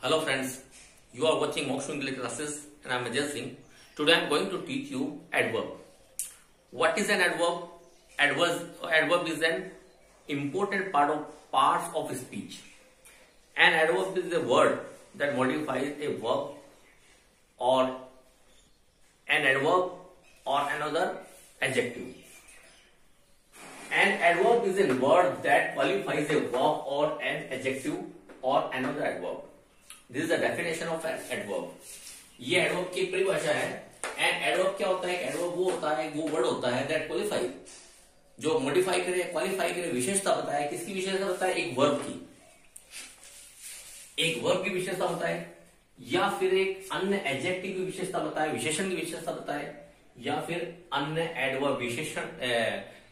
Hello friends, you are watching Mokshu English classes and I am Ajay Singh. Today I am going to teach you adverb. What is an adverb? Adverb is an important parts of speech. An adverb is a word that modifies a verb or an adverb or another adjective. An adverb is a word that qualifies a verb or an adjective or another adverb. This is the definition of an adverb. ये adverb की परिभाषा है. And adverb क्या होता है? Adverb वो होता है, वो word होता है that qualify, जो modify करे, qualify करे, विशेषता बताए. किसकी विशेषता बताए? एक verb की. एक verb की विशेषता बताए, या फिर एक अन्य adjective की विशेषता बताए, विशेषण की विशेषता बताए, या फिर अन्य adverb विशेषण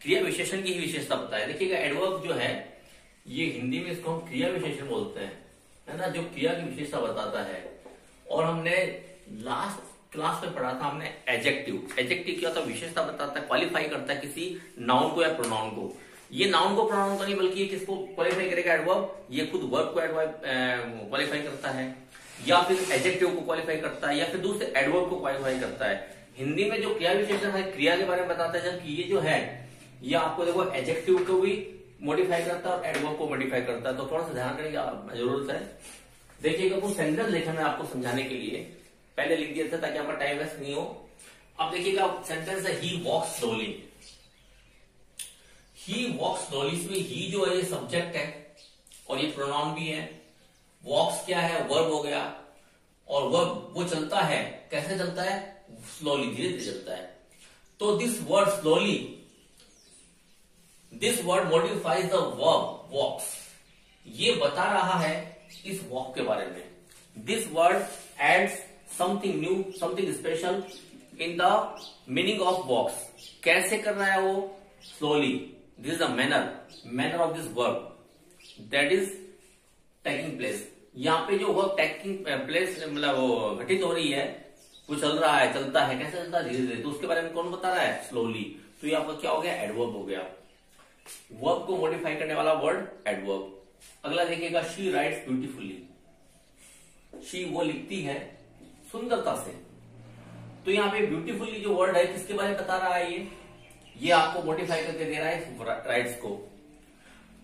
क्रिया विशेषण की ही विशेषता बताए. देखिएगा adverb जो है ये हिंदी में इसको हम क्रिया विशेषण बोलते हैं, है ना, जो क्रिया की विशेषता बताता है. और हमने लास्ट क्लास में पढ़ा था हमने एडजेक्टिव. एडजेक्टिव क्या होता है? विशेषता बताता है, क्वालिफाई करता है किसी नाउन को या प्रोनाउन को. ये नाउन को प्रोनाउन को नहीं बल्कि ये किसको क्वालिफाई करेगा? एडवर्ब. ये खुद वर्ब को क्वालिफाई करता है, या फिर एडजेक्टिव को क्वालिफाई करता है, या फिर दूसरे एडवर्ब को क्वालिफाई करता है. हिंदी में जो क्रिया विशेषण है क्रिया के बारे में बताता है, जबकि ये जो है ये आपको देखो एडजेक्टिव को भी मॉडिफाई करता है और एडवर्ब को मॉडिफाई करता है. तो थोड़ा सा ध्यान करने की जरूरत है. देखिएगा कुछ सेंटेंस लिखा मैं आपको समझाने के लिए पहले लिख दिया था ताकि आपका टाइम वेस्ट नहीं हो. अब देखिएगा सेंटेंस है ही वॉक्स स्लोली. ही वॉक्स स्लोली, इसमें ही जो है ये सब्जेक्ट है और ये प्रोनाउन भी है. वॉक्स क्या है? वर्ब हो गया. और वर्ब वो चलता है, कैसे चलता है? स्लोली, धीरे धीरे चलता है. तो this word slowly, this word modifies the verb walks. ये बता रहा है इस वॉक के बारे में. This word adds something new, something special in the meaning of walks. कैसे कर रहा है वो? Slowly. This is the manner of this verb that is taking place. यहाँ पे जो वर्ब टेकिंग प्लेस मतलब वो घटित हो रही है, वो चल रहा है, चलता है. कैसे चलता है? धीरे धीरे. तो उसके बारे में कौन बता रहा है? स्लोली. तो ये आपका क्या हो गया? एडवर्ब हो गया. वर्ब को मॉडिफाई करने वाला वर्ड एडवर्ब. अगला देखिएगा शी राइट्स ब्यूटीफुली. शी वो लिखती है सुंदरता से. तो यहाँ पे ब्यूटीफुली जो वर्ड है किसके बारे में बता रहा है? ये आपको मॉडिफाई करके दे रहा है राइट्स को.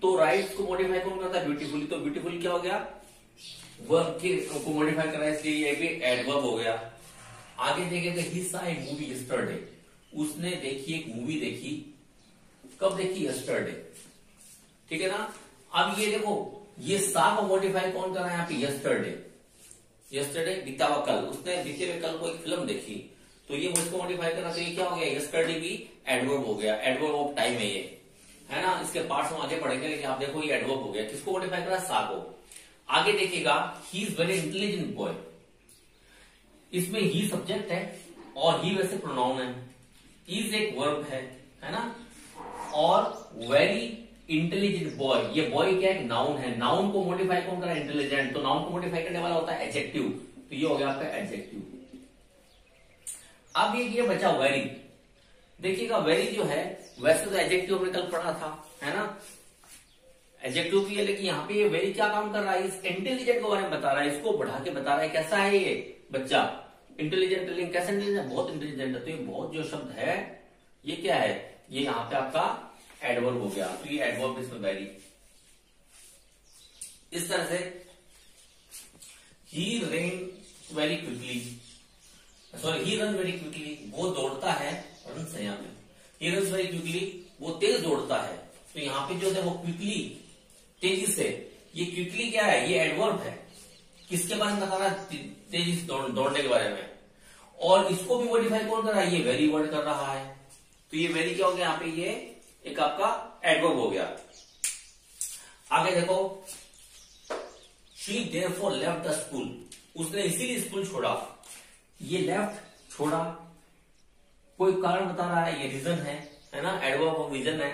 तो राइट्स को मॉडिफाई कौन करता है? ब्यूटीफुली. तो ब्यूटीफुली क्या हो गया? वर्ब को मॉडिफाई कर रहा है, इसलिए ये भी एडवर्ब हो गया. आगे देखिएगा he saw a movie yesterday. उसने देखी एक मूवी देखी. कब देखी? यस्टरडे. ठीक है ना. अब ये देखो ये सा को मॉडिफाई कौन कर रहा है यहाँ पे? यस्टरडे. यस्टरडे बीता हुआ कल. उसने बीते हुए कल को एक फिल्म देखी, तो ये मुझको मॉडिफाई कर रहा. तो ये क्या हो गया? यस्टरडे भी एडवर्ब हो गया. एडवर्ब ऑफ टाइम है ये, है ना. इसके पार्ट्स हम आगे पढ़ेंगे, लेकिन आप देखो ये एडवर्ब हो गया. किसको मॉडिफाई कर रहा है? सा को. आगे देखिएगा he is very intelligent boy. इसमें ही सब्जेक्ट है और ही वैसे प्रोनाउन है. इज एक वर्ब है ना. और वेरी इंटेलिजेंट बॉय, ये बॉय क्या है? नाउन है. नाउन को मॉडिफाई कौन कर रहा है? इंटेलिजेंट. तो नाउन को मॉडिफाई करने वाला होता है एडजेक्टिव. तो ये हो गया आपका एडजेक्टिव. अब ये बचा वेरी. देखिएगा वेरी जो है वैसे तो एडजेक्टिव हमने कल पढ़ा था, है ना. एडजेक्टिव भी है, लेकिन यहाँ पे ये वेरी क्या काम कर रहा है? इस इंटेलिजेंट के बारे में बता रहा है. इसको बढ़ा के बता रहा है कैसा है ये बच्चा. इंटेलिजेंट. कैसे इंटेलिजेंट? बहुत इंटेलिजेंट है. तो ये बहुत जो शब्द है ये क्या है? ये यहाँ पे आपका एडवर्ब हो गया. तो ये एडवर्ब इसमें वेरी. इस तरह से ही रन वेरी क्विकली, सॉरी ही रन वेरी क्विकली. वो दौड़ता है, रन से यहाँ पे ही रन वेरी क्विकली, वो तेज दौड़ता है. तो यहाँ पे जो है वो क्विकली, तेजी से. ये क्विकली क्या है? ये एडवर्ब है. किसके बारे में बता रहा है? तेजी से दौड़ने के बारे में. और इसको भी मॉडिफाई कौन कर रहा है? ये वेरी वर्ड कर रहा है. तो ये वेरी क्या हो गया यहाँ पे? ये एक आपका एडवर्ब हो गया. आगे देखो she therefore left the school. उसने इसीलिए स्कूल छोड़ा. ये लेफ्ट छोड़ा कोई कारण बता रहा है, ये रीजन है ना. एडवर्ब ऑफ रीजन है.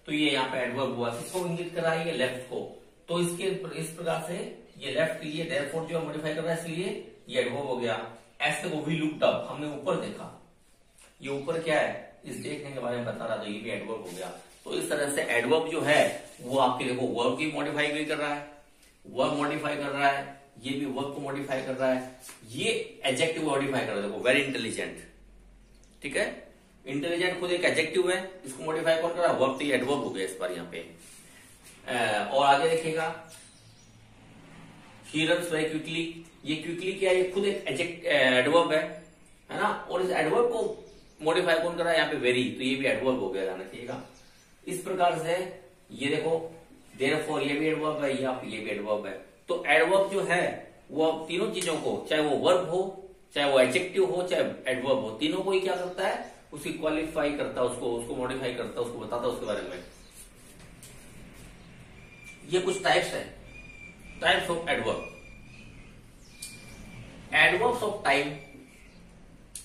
तो ये यहाँ पे एडवर्ब हुआ. किसको इंगित कर रहा है? ये लेफ्ट को. तो इसके इस प्रकार से ये लेफ्ट के लिए देयरफॉर जो मॉडिफाई कर रहा है, इसलिए ये एडवर्ब हो गया. ऐसे को वी लुक्ड अप, हमने ऊपर देखा. ये ऊपर क्या है? इस देखने के बारे में बता रहा. तो ये भी एडवर्ब हो गया. तो इस तरह से एडवर्ब जो है वो आपके देखो वर्ब की मॉडिफाई भी कर रहा है, वर्ब मॉडिफाई कर रहा है, ये भी वर्ब को मॉडिफाई कर रहा है, ये एडजेक्टिव मॉडिफाई कर रहा है। देखो वेरी इंटेलिजेंट, ठीक है, इंटेलिजेंट खुद एक एडजेक्टिव है, इसको मॉडिफाई कौन कर रहा है, वर्ब, तो ये एडवर्ब हो गया इस बार यहाँ पे। और आगे देखिएगा, ही रन्स वेरी क्विकली, ये क्विकली क्या है, ये खुद एक एडवर्ब है ना, और इस एडवर्ब को मॉडिफाई कौन कर रहा है यहाँ पे, वेरी, तो ये भी एडवर्ब हो गया, ध्यान रखिएगा। इस प्रकार से ये देखो देयरफॉर ये भी एडवर्ब है, ये भी एडवर्ब है। तो एडवर्ब जो है वो तीनों चीजों को, चाहे वो वर्ब हो, चाहे वो एडजेक्टिव हो, चाहे एडवर्ब हो, तीनों को ही क्या करता है, उसकी क्वालिफाई करता है, उसको मॉडिफाई करता है, उसको बताता है उसके बारे में। ये कुछ टाइप्स है, types of adverb. Adverbs of time,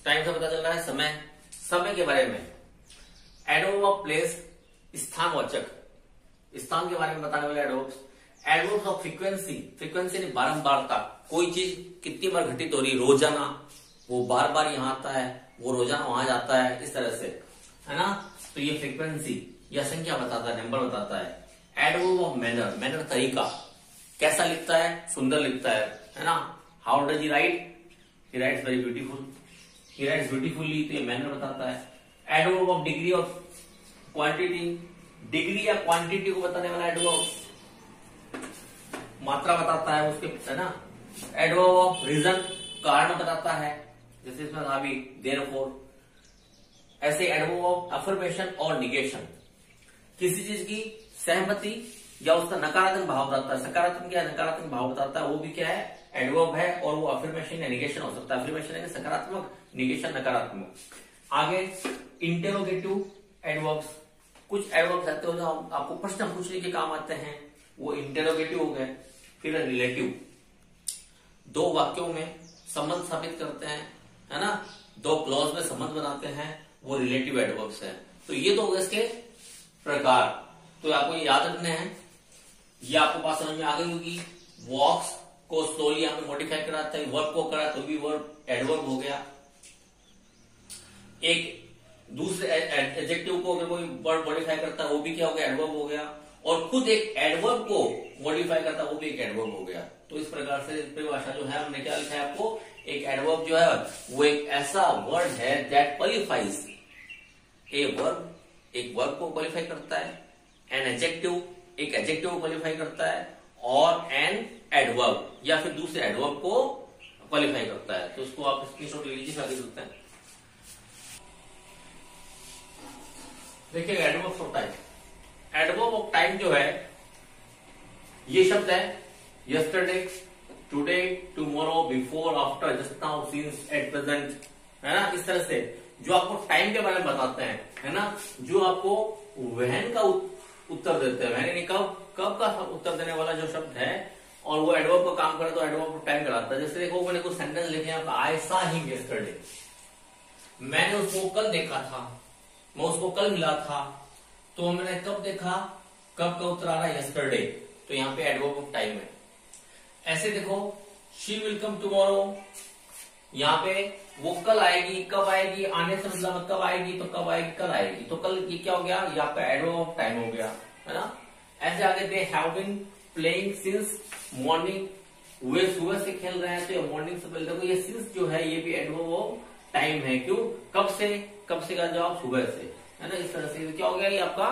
time से पता चल रहा है समय, समय के बारे में। एडवर्ब ऑफ प्लेस, स्थानवाचक, स्थान के बारे में बताने वाले adverbs. Adverbs of frequency, frequency ने बारंबारता, कोई चीज कितनी बार घटित हो रही, रोजाना, वो बार बार यहाँ आता है, वो रोजाना वहां जाता है, इस तरह से, है ना, तो ये फ्रीक्वेंसी या संख्या बताता है, नंबर बताता है। एडवर्ब ऑफ मैनर, मैनर तरीका, कैसा लिखता है, सुंदर लिखता है ना। How does he right, he rights very beautiful, he rights beautifully, तो ये मैनर बताता है। Adverb of degree of quantity, degree या क्वांटिटी को बताने वाला एडवर्ब, मात्रा बताता है उसके, है ना। एडवर्ब ऑफ रीजन, कारण बताता है, जैसे इसमें था भी देयरफॉर। ऐसे एडवर्ब ऑफ अफर्मेशन और निगेशन, किसी चीज की सहमति या उसका नकारात्मक भाव बताता है, सकारात्मक या नकारात्मक भाव बताता है, वो भी क्या है, एडवर्ब है, और वो अफर्मेशन या निगेशन हो सकता है। अफर्मेशन है सकारात्मक, निगेशन नकारात्मक। आगे इंटेरोगेटिव एडवर्ब्स, कुछ एडवर्ब्स आते हो जो आपको प्रश्न पूछने के काम आते हैं, वो इंटेरोगेटिव हो गए। फिर रिलेटिव, दो वाक्यों में संबंध स्थापित करते हैं, है ना, दो क्लॉज में संबंध बनाते हैं, वो रिलेटिव एडवर्ब्स है। तो ये तो हो गए इसके प्रकार, तो आपको ये याद रखने हैं। ये आपको बात समझ में आ गई होगी। वॉक्स को स्लोली यहाँ पे मॉडिफाई कराता है, वर्ब को करा तो भी वर्ब एडवर्ब हो गया। एक दूसरे एडजेक्टिव को अगर कोई वर्ड मॉडिफाई करता है वो भी क्या हो गया, एडवर्ब हो गया। और खुद एक एडवर्ब को मॉडिफाई करता है वो भी एक एडवर्ब हो गया। तो इस प्रकार से परिभाषा जो है हमने क्या लिखा है आपको, एक एडवर्ब जो है वो एक ऐसा वर्ड है दैट क्वालिफाइज ए वर्ब, एक वर्ब को क्वालिफाई करता है, एन एडजेक्टिव एक एडजेक्टिव को क्वालिफाई करता है, और एन एडवर्ब या फिर दूसरे एडवर्ब को क्वालिफाई करता है। तो उसको आप स्क्रीनशॉट ले लीजिए, आगे चलते हैं। देखिए adverb of time, adverb of time जो है ये शब्द है yesterday, today, tomorrow, before, after, just now, since, at present, है ना। इस तरह से जो आपको टाइम के बारे में बताते हैं, है ना, जो आपको वहन का उत्तर देते हैं, वहन यानी कब का उत्तर देने वाला जो शब्द है, और वो एडवर्ब का काम करे तो एडवर्ब ऑफ टाइम कराता है। जैसे देखो मैंने कुछ सेंटेंस लिखे हैं, आई सॉ हिम यस्टरडे, मैंने उसको कल देखा था, मैं उसको कल मिला था। तो मैंने कब देखा, कब का उत्तर आ रहा है यस्टरडे, तो यहाँ पे एडवर्ब ऑफ टाइम है। ऐसे देखो शी विल कम टुमारो, यहाँ पे वो कल आएगी, कब आएगी, आने से मतलब कब आएगी, तो कब आएगी, कल आएगी, तो कल ये क्या हो गया, यहाँ पे एडवर्ब ऑफ टाइम हो गया, है ना। ऐसे आगे they have been playing since morning, वे सुबह से खेल रहे हैं, तो मॉर्निंग से पहले देखो ये सिंस जो है ये भी एडवर्ब ऑफ टाइम है। क्यों, कब से, कब से का जवाब सुबह से, है ना। इस तरह से क्या हो गया, ये आपका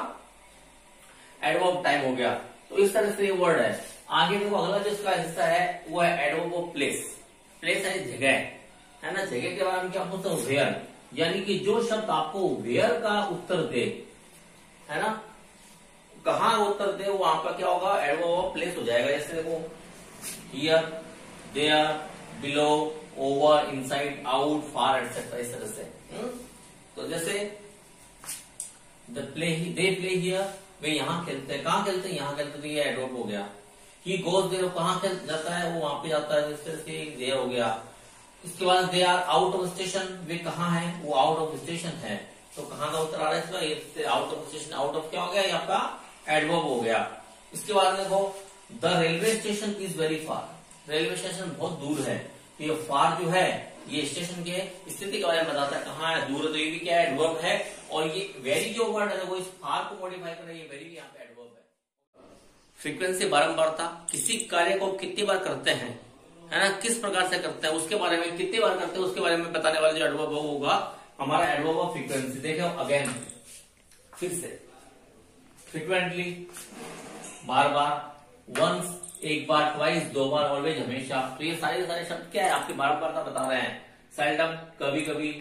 एडवर्ब ऑफ टाइम हो गया। तो इस तरह से ये वर्ड है। आगे देखो अगला जो इसका हिस्सा है वो है एडवर्ब ऑफ प्लेस। प्लेस है जगह, है ना। जगह के बारे में क्या पूछते हैं, वेयर, यानी कि जो शब्द आपको वेयर का उत्तर दे, है ना, कहाँ उत्तर दे, वो आपका क्या होगा, एडवर्ब ऑफ प्लेस हो जाएगा। जैसे देखो here, there, below, over, inside, out, far, etcetera, इस तरह से। तो जैसे दे प्ले हियर, वे यहाँ खेलते हैं, कहाँ खेलते हैं, यहाँ खेलते हैं, तो ये एडवर्ब हो गया। ही गोज देयर, कहाँ खेल जाता है, वो वहां पे जाता है, जिस तरह से देयर हो गया। इसके बाद they are out of station, वे कहाँ है, वो आउट ऑफ स्टेशन है, तो कहाँ का उत्तर आ रहा है इसका, out of station, out of क्या हो गया, ये आपका एडवर्ब हो गया। इसके बाद देखो the railway station is very far, railway station बहुत दूर है, तो ये फार जो है ये स्टेशन के स्थिति के बारे में बताता है, कहाँ है, दूर है, तो ये भी क्या है, एडवर्ब है। और ये वेरी जो वर्ड है वो इस फार को मॉडिफाई कर रहा है, ये वेरी भी यहाँ पे एडवर्ब है। फ्रीक्वेंसी बारंबारता, किसी कार्य को कितनी बार करते हैं, है ना, किस प्रकार से करते हैं उसके बारे में, कितनी बार करते हैं उसके बारे में बताने वाला जो एडवर्ब होगा हमारा एडवर्ब ऑफ फ्रीक्वेंसी। देखो अगेन, फिर से, फ्रीक्वेंटली बार बार, वंस एक बार, ट्वाइस दो बार, ऑलवेज हमेशा। तो ये सारे सारे शब्द क्या है आपकी बार बार बता रहे हैं। सेल्डम कभी कभी,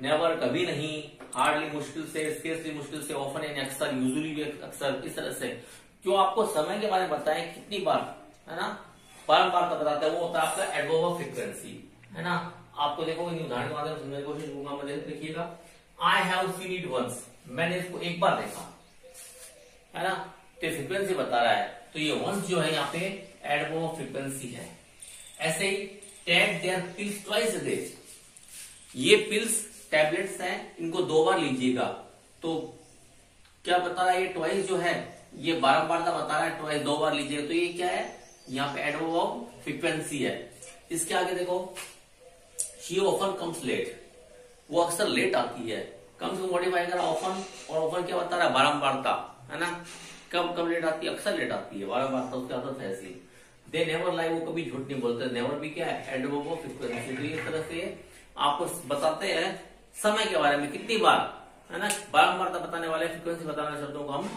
नेवर कभी नहीं, हार्डली मुश्किल से, स्केर्सली मुश्किल से, ऑफन यानी अक्सर, यूजुअली भी अक्सर, इस तरह से जो आपको समय के बारे में बताएं कितनी बार, है ना, बारंबार का बताता है वो होता है आपका एडवर्ब ऑफ फ्रीक्वेंसी, है ना। आपको देखो इन उदाहरण के माध्यम से समझने की कोशिश करूंगा मैं। देखिएगा, I have seen it once, मैंने इसको एक बार देखा, है ना, तो फ्रीक्वेंसी बता रहा है। तो ये वंस जो है यहाँ पे एडवर्ब ऑफ फ्रीक्वेंसी है। ऐसे ही take their pills twice a day, ये पिल्स टैबलेट्स हैं, इनको 2 बार लीजिएगा। तो क्या बता रहा है, ये ट्वाइस जो है ये बारंबार का बता रहा है, ट्वाइस 2 बार लीजिएगा। तो ये क्या है, यहाँ पे एडवर्ब ऑफ फ्रीक्वेंसी है। इसके आगे देखो, शी ऑफन कम्स लेट, वो अक्सर लेट आती है। कम से मॉडिफाई करा ऑफन, और ऑफन क्या बता रहा है, बारंबारता, है ना। कब कब लेट आती है, अक्सर लेट आती है, बारंबारता उसकी आदत है ऐसी। दे नेवर लाई, वो कभी झूठ नहीं बोलते। नेवर भी क्या है, एडवर्ब ऑफ फ्रीक्वेंसी। तो इस तरह से आपको बताते हैं समय के बारे में कितनी बार, है ना, बारंबारता बताने वाले, फ्रीक्वेंसी बताने वाले शब्दों को हम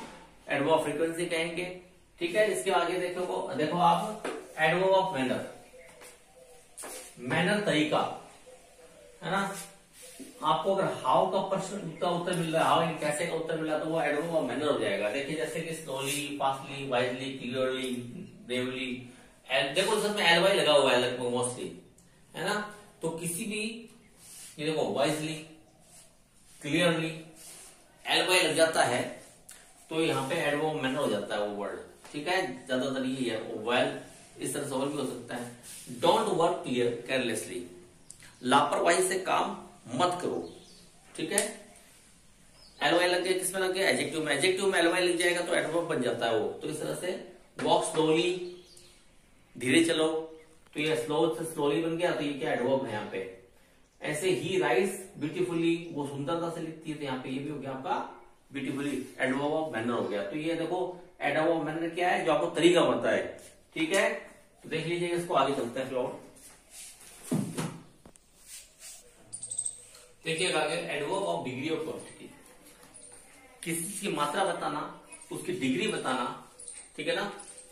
एडवर्ब ऑफ फ्रीक्वेंसी कहेंगे। ठीक है, इसके आगे देखो आप एडवर्ब ऑफ मैनर, मैनर तरीका, है ना। आपको अगर हाउ का प्रश्न का उत्तर मिल रहा है, हाउ कैसे का उत्तर मिल रहा है, तो वो एडवर्ब ऑफ मैनर हो जाएगा। देखिए जैसे कि slowly, fastly, wisely, clearly, bravely, देखो सब में एलवाई लगा हुआ है लगभग मोस्टली, है ना। तो किसी भी, ये देखो वाइजली, क्लियरली, एलवाई लग जाता है तो यहाँ पे एडवर्ब ऑफ मैनर हो जाता है वो वर्ड। ठीक है, ज्यादातर ये है। वेल, इस तरह से और भी हो सकता है। डोंट वर्क केयरलेसली, लापरवाही से काम मत करो। ठीक है, एलवाई लग गया, किसमें लग गया, एडजेक्टिव में। एडजेक्टिव में एलवाई लग जाएगा तो एडवर्ब बन जाता है वो। तो इस तरह से वॉक स्लोली, धीरे चलो, तो ये स्लो से स्लोली बन गया, तो ये क्या एडवर्ब है यहाँ पे। ऐसे ही राइट्स ब्यूटीफुली, वो सुंदरता से लिखती है, तो यहाँ पे ये भी हो गया आपका ब्यूटीफुली, एडवर्ब ऑफ मैनर हो गया। तो ये देखो एडवर्ब ऑफ मैनर क्या है, जो आपको तरीका पता है। ठीक है, तो देख लीजिए, इसको आगे चलते हैं फ्लोर। देखिएगा आगे, adverb of degree of quantity, किसी चीज की मात्रा बताना, उसकी डिग्री बताना। ठीक है ना,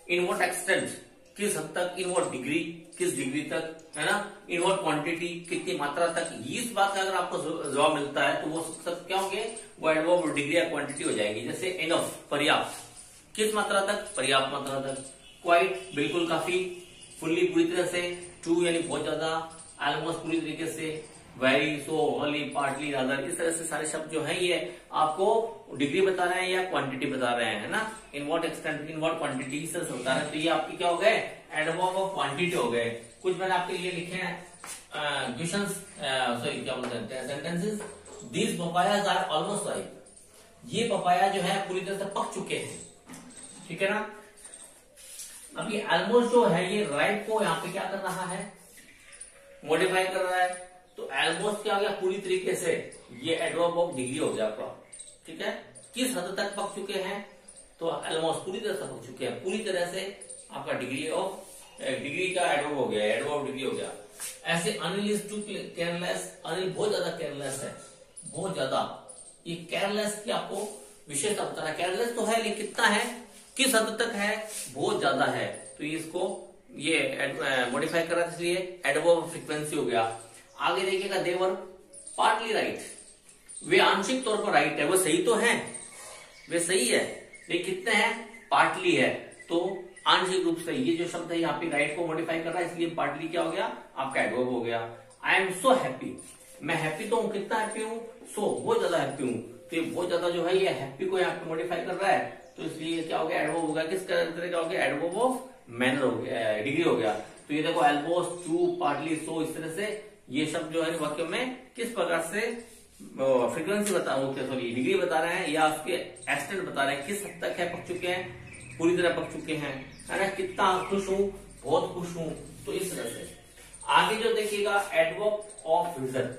इन व्हाट एक्सटेंट, किस हद तक, इन व्हाट डिग्री, किस डिग्री तक, है ना, इन व्हाट क्वांटिटी, कितनी मात्रा तक। इस बात का अगर आपको जवाब मिलता है तो वो सब क्या होंगे, वो एडवर्ब ऑफ डिग्री या क्वांटिटी हो जाएगी। जैसे इनफ, पर्याप्त, किस मात्रा तक, पर्याप्त मात्रा तक। क्वाइट, बिल्कुल, काफी। फुल्ली, पूरी तरह से। ट्रू यानी बहुत ज्यादा। ऑलमोस्ट, पूरी तरीके से। वेरी, सो, ओनली, पार्टली, रादर, इस तरह से सारे शब्द जो है ये आपको डिग्री बता रहे हैं या क्वांटिटी बता रहे हैं, है ना। In what extent, in what quantity, इस तरह से बता रहे हैं। तो ये आपके क्या हो गए, एडवर्ब ऑफ क्वांटिटी हो गए। कुछ मैंने आपके लिए लिखे हैं क्वेश्चंस, सॉरी क्या बोलते हैं, sentences. These papayas are almost ripe, ये पपाया जो है पूरी तरह से पक चुके हैं। ठीक है ना। अब ये ऑलमोस्ट जो है ये राइप को यहाँ पे क्या कर रहा है, मॉडिफाई कर रहा है। तो ऑलमोस्ट क्या हो गया, पूरी तरीके से, ये एडवर्ब ऑफ डिग्री हो गया आपका। ठीक है, किस हद तक पक चुके हैं, तो ऑलमोस्ट पूरी तरह से पक चुके हैं, पूरी तरह से आपका डिग्री का एडवर्ब हो गया, एडवर्ब ऑफ डिग्री हो गया। ऐसे Anil is too careless, Anil बहुत ज्यादा केयरलेस है, बहुत ज्यादा। ये केयरलेस की आपको विशेषता बता रहा है। केयरलेस तो है, लेकिन कितना है, किस हद तक है, बहुत ज्यादा है। तो इसको ये मॉडिफाई कर रहा है, इसलिए एडवर्ब ऑफ फ्रीक्वेंसी हो गया। आगे देखिएगा, देवर पार्टली राइट, वे आंशिक तौर पर राइट है, वो सही तो है, वे सही है, लेकिन कितने हैं, पार्टली है, तो आंशिक रूप से। ये जो शब्द है यहाँ पे राइट को मॉडिफाई कर रहा है, इसलिए पार्टली क्या हो गया, आपका एडवर्ब हो गया। आई एम सो हैप्पी, मैं हैप्पी तो हूं, कितना हैप्पी हूं, सो बहुत ज्यादा हैप्पी हूं। तो ये बहुत ज्यादा जो है ये हैप्पी को यहाँ पे मॉडिफाई कर रहा है, तो इसलिए क्या हो गया, एडवर्ब हो गया। किस तरह का हो गया, एडवर्ब ऑफ मैनर हो गया, डिग्री हो गया। तो ये देखो ऑलमोस्ट, ट्रू, पार्टली, सो, इस तरह से ये शब्द जो है वाक्य में किस प्रकार से फ्रीक्वेंसी बता रहे हैं, सॉरी डिग्री बता रहे हैं, या उसके एक्सटेंट बता रहे हैं, किस हद तक है, पक चुके हैं, पूरी तरह पक चुके हैं, है ना, कितना खुश हूं, बहुत खुश हूं। तो इस तरह से आगे जो देखिएगा, एडवर्ब ऑफ रीजन,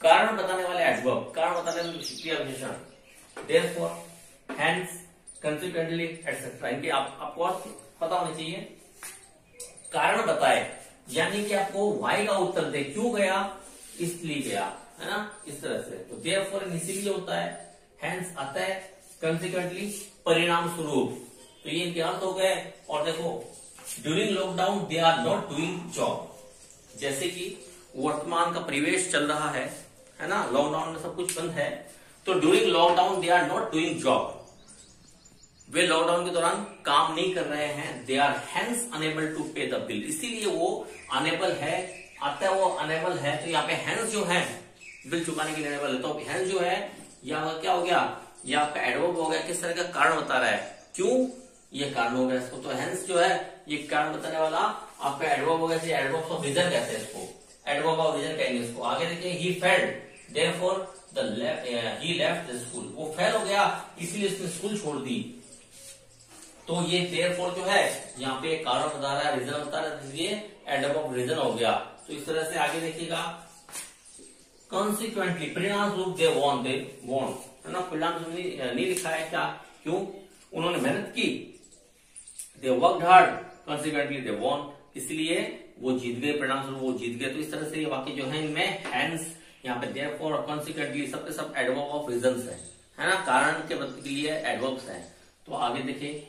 कारण बताने वाले एडवर्ब, कारण बताने वाले क्रिया विशेषण। देयरफॉर, हेंस, कंसिक्वेंटली, एटसेट्रा, इनके आपको पता होना चाहिए। कारण बताए, यानी कि आपको वाई का उत्तर दे, क्यों गया, इसलिए गया, है ना, इस तरह से। तो देयरफॉर इसीलिए होता है, हेंस अतः, कंसिक्वेंटली परिणाम स्वरूप। तो ये इनके अर्थ हो गए। और देखो during lockdown they are not doing job, जैसे कि वर्तमान का परिवेश चल रहा है ना, लॉकडाउन में सब कुछ बंद है, तो during lockdown they are not doing job, वे लॉकडाउन के दौरान काम नहीं कर रहे हैं। They are hence unable to pay the bill, इसीलिए वो अनेबल है, अतः वो अनेबल है। तो यहाँ पे हेंस जो है बिल चुकाने के लिए अनेबल है, तो हेंस जो है यहाँ क्या हो गया, ये आपका एडवर्ब हो गया, किस तरह का कारण बता रहा है, क्यों ये कारण हो गया इसको। तो हेंस जो है ये कारण बताने वाला आपका एडवर्ब हो गया, एडवर्ब ऑफ रीजन कहते हैं इसको, एडवर्ब ऑफ रीजन कहेंगे इसको। आगे देखिए he failed therefore he left the school, वो फेल हो गया इसीलिए उसने स्कूल छोड़ दी। तो ये देयरफॉर जो है यहाँ पे कारण बता रहा है, रीजन बता रहा है, इसलिए एडवर्ब ऑफ रीजन हो गया। तो इस तरह से आगे देखिएगा, कॉन्सिक्वेंटली परिणाम स्वरूप दे वॉन, है ना, परिणाम नहीं लिखा है क्या, क्यों, उन्होंने मेहनत की, they worked hard, consequently they won, इसलिए वो जीत गए, परिणाम स्वरूप वो जीत गए। तो इस तरह से ये वाक्य जो है इनमें हेंस, यहाँ पे देयरफॉर और कॉन्सिक्वेंटली सबके सब एडवर्ब ऑफ रीजन है ना, कारण के लिए एडवर्ब्स है। तो आगे देखिए,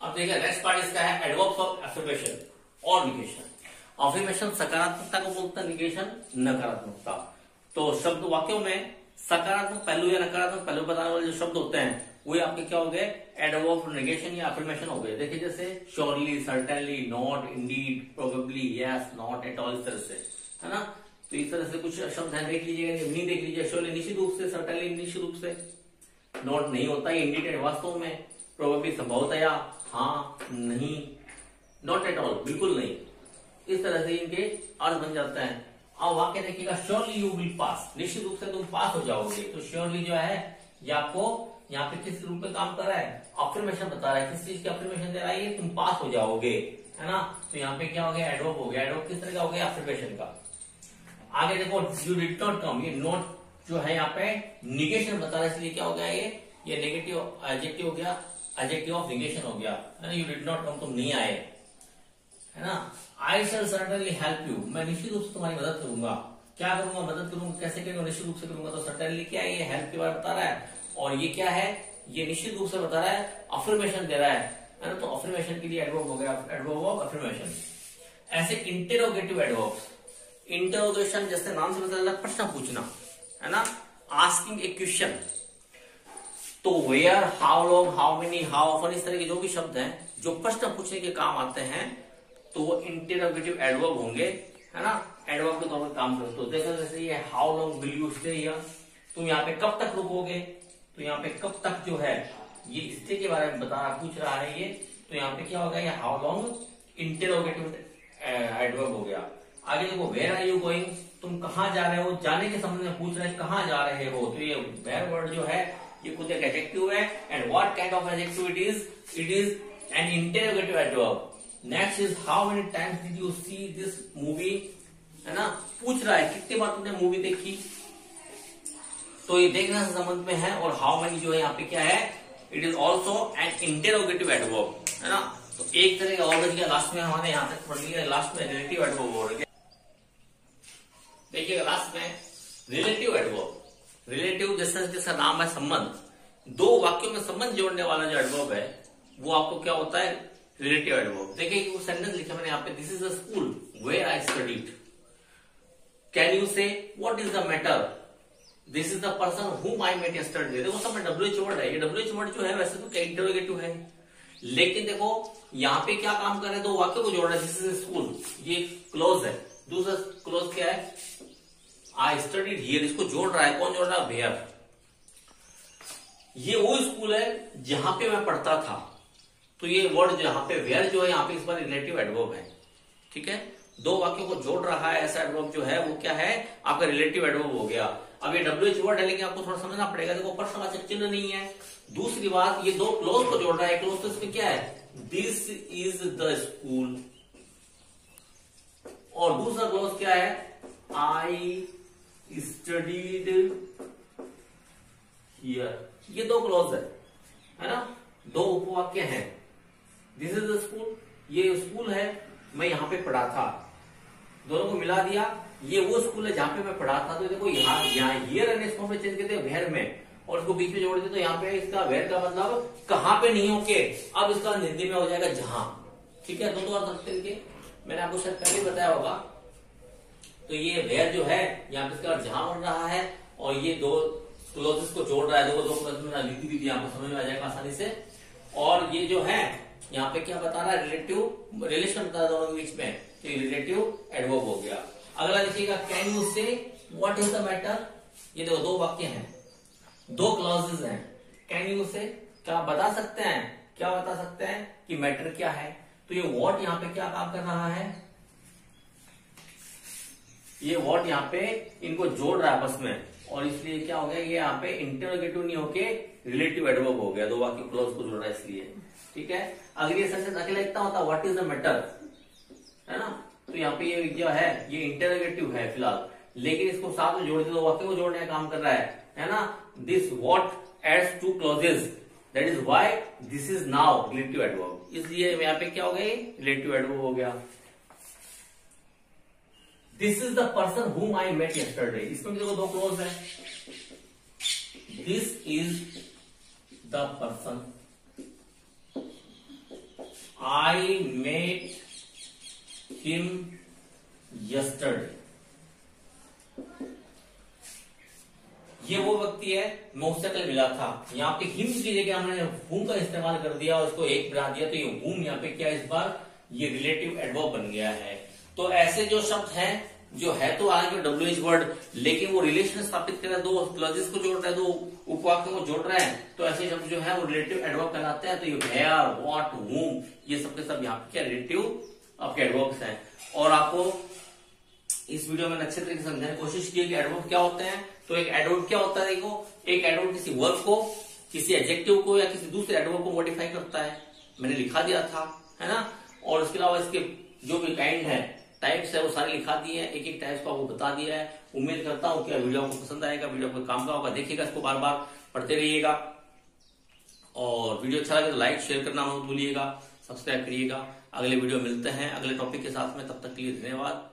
अब देखिए नेक्स्ट पार्ट इसका है एडवर्ब्स ऑफ अफर्मेशन और निगेशन। अफर्मेशन सकारात्मकता को बोलता है, निगेशन नकारात्मकता। तो शब्द वाक्यों में सकारात्मक पहलू या नकारात्मक पहलू बताने वाले जो शब्द होते हैं वो आपके क्या हो गए, एडवर्ब ऑफ निगेशन या अफर्मेशन हो गए। देखिए जैसे surely, certainly, not, Indeed, probably, yes, not at all, इस तरह से, है ना। तो इस तरह से कुछ शब्द हैं, देख लीजिएगा, नहीं देख लीजिए, श्योरली निश्चित रूप से, सर्टेनली निश्चित रूप से, नॉट नहीं होता है, इंडीड वास्तव में, प्रोबेबली संभवतया, हाँ नहीं, नॉट एट ऑल बिल्कुल नहीं, इस तरह से इनके अर्थ बन जाते हैं। अब वाक्य देखिएगा, श्योरली यू विल पास, निश्चित रूप से तुम पास हो जाओगे। तो श्योरली जो है ये आपको यहाँ पे किस रूप में काम कर रहा है, अफर्मेशन बता रहा है, किस चीज की अफर्मेशन दे रहा है, तुम पास हो जाओगे, है ना। तो यहाँ पे क्या हो गया, एडवर्ब हो गया, एडवर्ब किस तरह का हो गया, अफर्मेशन का। आगे देखो, यू डिड नॉट कम, ये नॉट जो है यहाँ पे निगेशन बता रहा है, इसलिए क्या हो गया, ये नेगेटिव एडजेक्टिव हो गया, एडजेक्टिव ऑफ निगेशन हो गया, है ना। यू डिड नॉट कम, तुम नहीं आए, है ना। आई शैल सर्टेनली हेल्प यू, मैं निश्चित रूप से तुम्हारी मदद करूंगा। क्या करूंगा, मदद करूंगा, कैसे करूंगा, निश्चित रूप से करूंगा। तो सर्टेनली क्या है, ये हेल्प के बारे में बता रहा है, और ये क्या है, ये निश्चित रूप से बता रहा है, अफर्मेशन दे रहा है ना। तो अफर्मेशन के लिए एडवर्ब हो गया, एडवर्ब ऑफ अफर्मेशन। ऐसे इंटेरोगेटिव एडवर्ब्स, इंटेरोगेशन जैसे नाम से पता चला, प्रश्न पूछना, है ना, आस्किंग ए क्वेश्चन। तो where, how long, how many, how often, इस तरह के जो भी शब्द हैं जो प्रश्न पूछने के काम आते हैं, तो वो इंटेरोगेटिव एडवर्ब होंगे, है ना, एडवर्ब के तौर पर काम करते। तो देखो जैसे ये how long will you stay here, तुम यहाँ पे कब तक रुकोगे। तो यहाँ पे कब तक जो है ये स्टे के बारे में बता रहा, पूछ रहा है ये। तो यहाँ पे क्या होगा, ये हाउ लॉन्ग इंटेरोगेटिव एडवर्ब हो गया। आगे देखो, वेयर आर यू गोइंग, तुम कहाँ जा रहे हो, जाने के संबंध में पूछ रहे हैं, कहाँ जा रहे हो। तो ये वेयर वर्ड जो है ये खुद एक एडजेक्टिव है, and what kind of adjective it is an interrogative adverb. Next is how many times did you see this movie, है ना, पूछ रहा है कितने बार तुमने मूवी देखी। तो ये देखने से संबंध में है, और हाउ मेनी जो है यहाँ पे क्या है, it is also an interrogative adverb, है ना। तो एक तरह का और बच गया, लास्ट में हमारे यहाँ तक पढ़ लिया, लास्ट में रिलेटिव एडवर्ब हो गया। देखिएगा लास्ट में रिलेटिव एडवर्ब, रिलेटिव जैसा नाम है संबंध, दो वाक्यों में संबंध जोड़ने वाला जो एडवर्ब है वो आपको क्या होता है, रिलेटिव एडवर्ब। देखिए वो सेंटेंस लिखा मैंने यहाँ पे, this is the school where I studied. Can you say what is the matter, this is the person whom I met yesterday. देखो सब में WH वर्ड है, ये WH वर्ड जो है वैसे तो क्या इंटरोगेटिव है, लेकिन देखो यहाँ पे क्या काम कर रहे हैं, दो वाक्यों को जोड़ रहा है। दिस इज स्कूल, ये क्लोज है, दूसरा क्लोज क्या है, आई स्टडीड हियर, इसको जोड़ रहा है, कौन जोड़ रहा है, वेयर। ये वो स्कूल है जहां पे मैं पढ़ता था। तो ये वर्ड जहां पे वेयर जो है यहाँ पे इस बार रिलेटिव एडवर्ब है, ठीक है, दो वाक्यों को जोड़ रहा है, ऐसा एडवर्ब जो है वो क्या है, आपका रिलेटिव एडवर्ब हो गया। अब ये WH वर्ड है, लेकिन आपको थोड़ा समझना पड़ेगा, देखो प्रश्नवाचक चिन्ह नहीं है। दूसरी बात, ये दो क्लोज को जोड़ रहा है, क्लोज तो इसमें क्या है, दिस इज द स्कूल, और दूसरा क्लोज क्या है, आई स्टडीड हियर। ये दो क्लोज है ना, दो उपवाक्य हैं, दिस इज द स्कूल, ये स्कूल है, मैं यहाँ पे पढ़ा था, दोनों को मिला दिया, ये वो स्कूल है जहाँ पे मैं पढ़ा था। तो देखो यहाँ हियर एंड इसको हमने चेंज करते हैं वेयर में, और इसको बीच में जोड़ देते तो यहाँ पे इसका वेयर का मतलब कहाँ पे नहीं होके, अब इसका हिंदी में हो जाएगा जहां। ठीक है, दोनों अर्थ रखते हैं, मैंने आपको शायद पहले बताया होगा। तो ये वेयर जो है यहाँ पे इसका जहां बन रहा है, और ये दो क्लोजेस को जोड़ रहा है, दो लिख दी यहाँ पर समझ में आ जाएगा आसानी से। और ये जो है यहाँ पे क्या बता रहा है, रिलेटिव रिलेशन बता रहा है दोनों के बीच में, तो रिलेटिव एडवर्ब हो गया। अगला देखिएगा, can you say what is the matter. ये देखो दो वाक्य हैं, दो क्लॉजेज हैं। कैन यू से क्या बता सकते हैं, क्या बता सकते हैं कि मैटर क्या है। तो ये व्हाट यहाँ पे क्या काम कर रहा है, ये व्हाट यहाँ पे इनको जोड़ रहा है आपस में, और इसलिए क्या हो गया, ये यहाँ पे इंटरोगेटिव नहीं होके रिलेटिव एडवर्ब हो गया, दो वाक्य क्लॉज को जोड़ रहा है इसलिए। ठीक है, अगर ये सेंटेंस अकेला इतना होता व्हाट इज द मैटर, है ना, तो यहाँ पे ये जो है ये इंटरोगेटिव है फिलहाल, लेकिन इसको साथ में जोड़ दे तो वाक्य को जोड़ने का काम कर रहा है ना। This what adds two clauses, that is why this is now relative adverb, इसलिए यहाँ पे क्या हो गया, रिलेटिव एडवर्ब हो गया। This is the person whom I met yesterday, इसमें भी देखो दो क्लोज है। This is the person I met him yesterday, ये वो व्यक्ति है मैं उससे कल मिला था। यहाँ पे हिम की जगह हमने हुम का इस्तेमाल कर दिया और उसको एक बना दिया, तो ये हुम यहाँ पे क्या, इस बार ये रिलेटिव एडवर्ब बन गया है। तो ऐसे जो शब्द हैं जो है तो आगे WH वर्ड, लेकिन वो रिलेशन स्थापित कर रहा है, दो क्लॉजेस को जोड़ रहा है, दो उपवाक्यों को जोड़ रहा है, तो ऐसे शब्द जो है वो रिलेटिव एडवर्ब कहलाते हैं। तो ये वेयर, व्हाट, हुम, ये सबके सब यहाँ पे क्या रिलेटिव आपके एडवर्ब्स हैं। और आपको इस वीडियो में अच्छे तरीके से समझाने की कोशिश की कि एडवर्ब क्या होते हैं। तो एक एडवर्ब क्या होता है, देखो एक एडवर्ब किसी वर्ब को, किसी एडजेक्टिव को या किसी दूसरे एडवर्ब को मॉडिफाई करता है, मैंने लिखा दिया था, है ना। और उसके अलावा इसके जो भी काइंड है, टाइप्स है, वो सारे लिखा दिए हैं, एक एक टाइप्स को आपको बता दिया है। उम्मीद करता हूं कि वीडियो आपको पसंद आएगा, वीडियो आपको काम का होगा, देखिएगा इसको बार बार पढ़ते रहिएगा, और वीडियो अच्छा लगे तो लाइक शेयर करना मत भूलिएगा, सब्सक्राइब करिएगा। अगले वीडियो मिलते हैं अगले टॉपिक के साथ में, तब तक के लिए धन्यवाद।